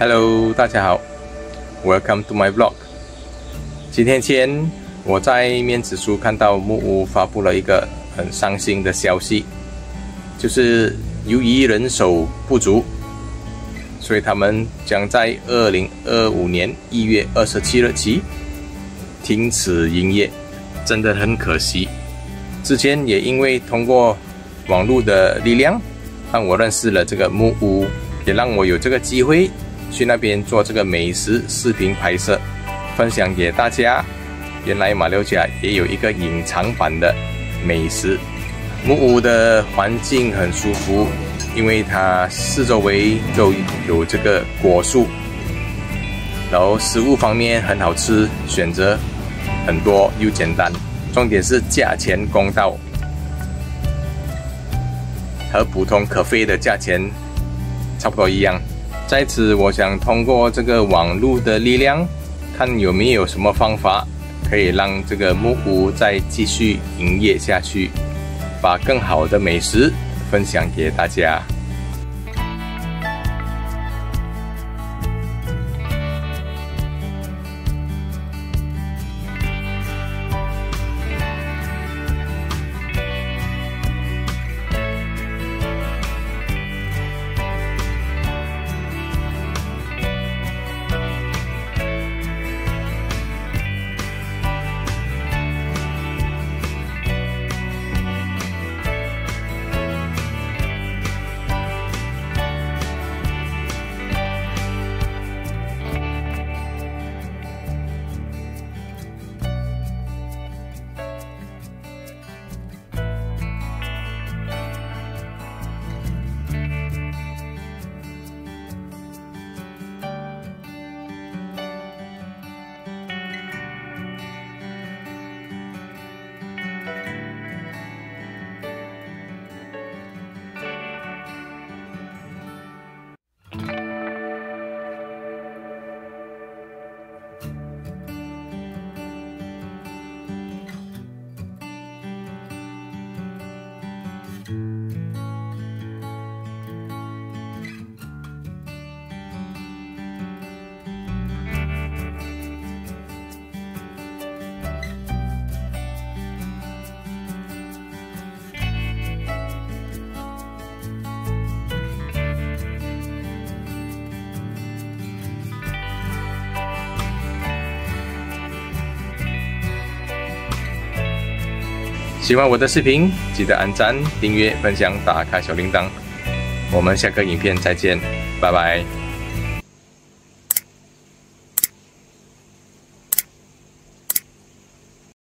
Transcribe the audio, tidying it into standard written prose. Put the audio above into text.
Hello， 大家好 ，Welcome to my vlog。几天前，我在面子书看到木屋发布了一个很伤心的消息，就是由于人手不足，所以他们将在2025年1月27日起停止营业，真的很可惜。之前也因为通过网络的力量，让我认识了这个木屋，也让我有这个机会去那边做这个美食视频拍摄，分享给大家。原来马六甲也有一个隐藏版的美食。木屋的环境很舒服，因为它四周围都有这个果树，然后食物方面很好吃，选择很多又简单，重点是价钱公道，和普通可啡的价钱差不多一样。在此，我想通过这个网络的力量，看有没有什么方法可以让这个木屋再继续营业下去，把更好的美食分享给大家。喜欢我的视频，记得按赞、订阅、分享、打开小铃铛。我们下个影片再见，拜拜。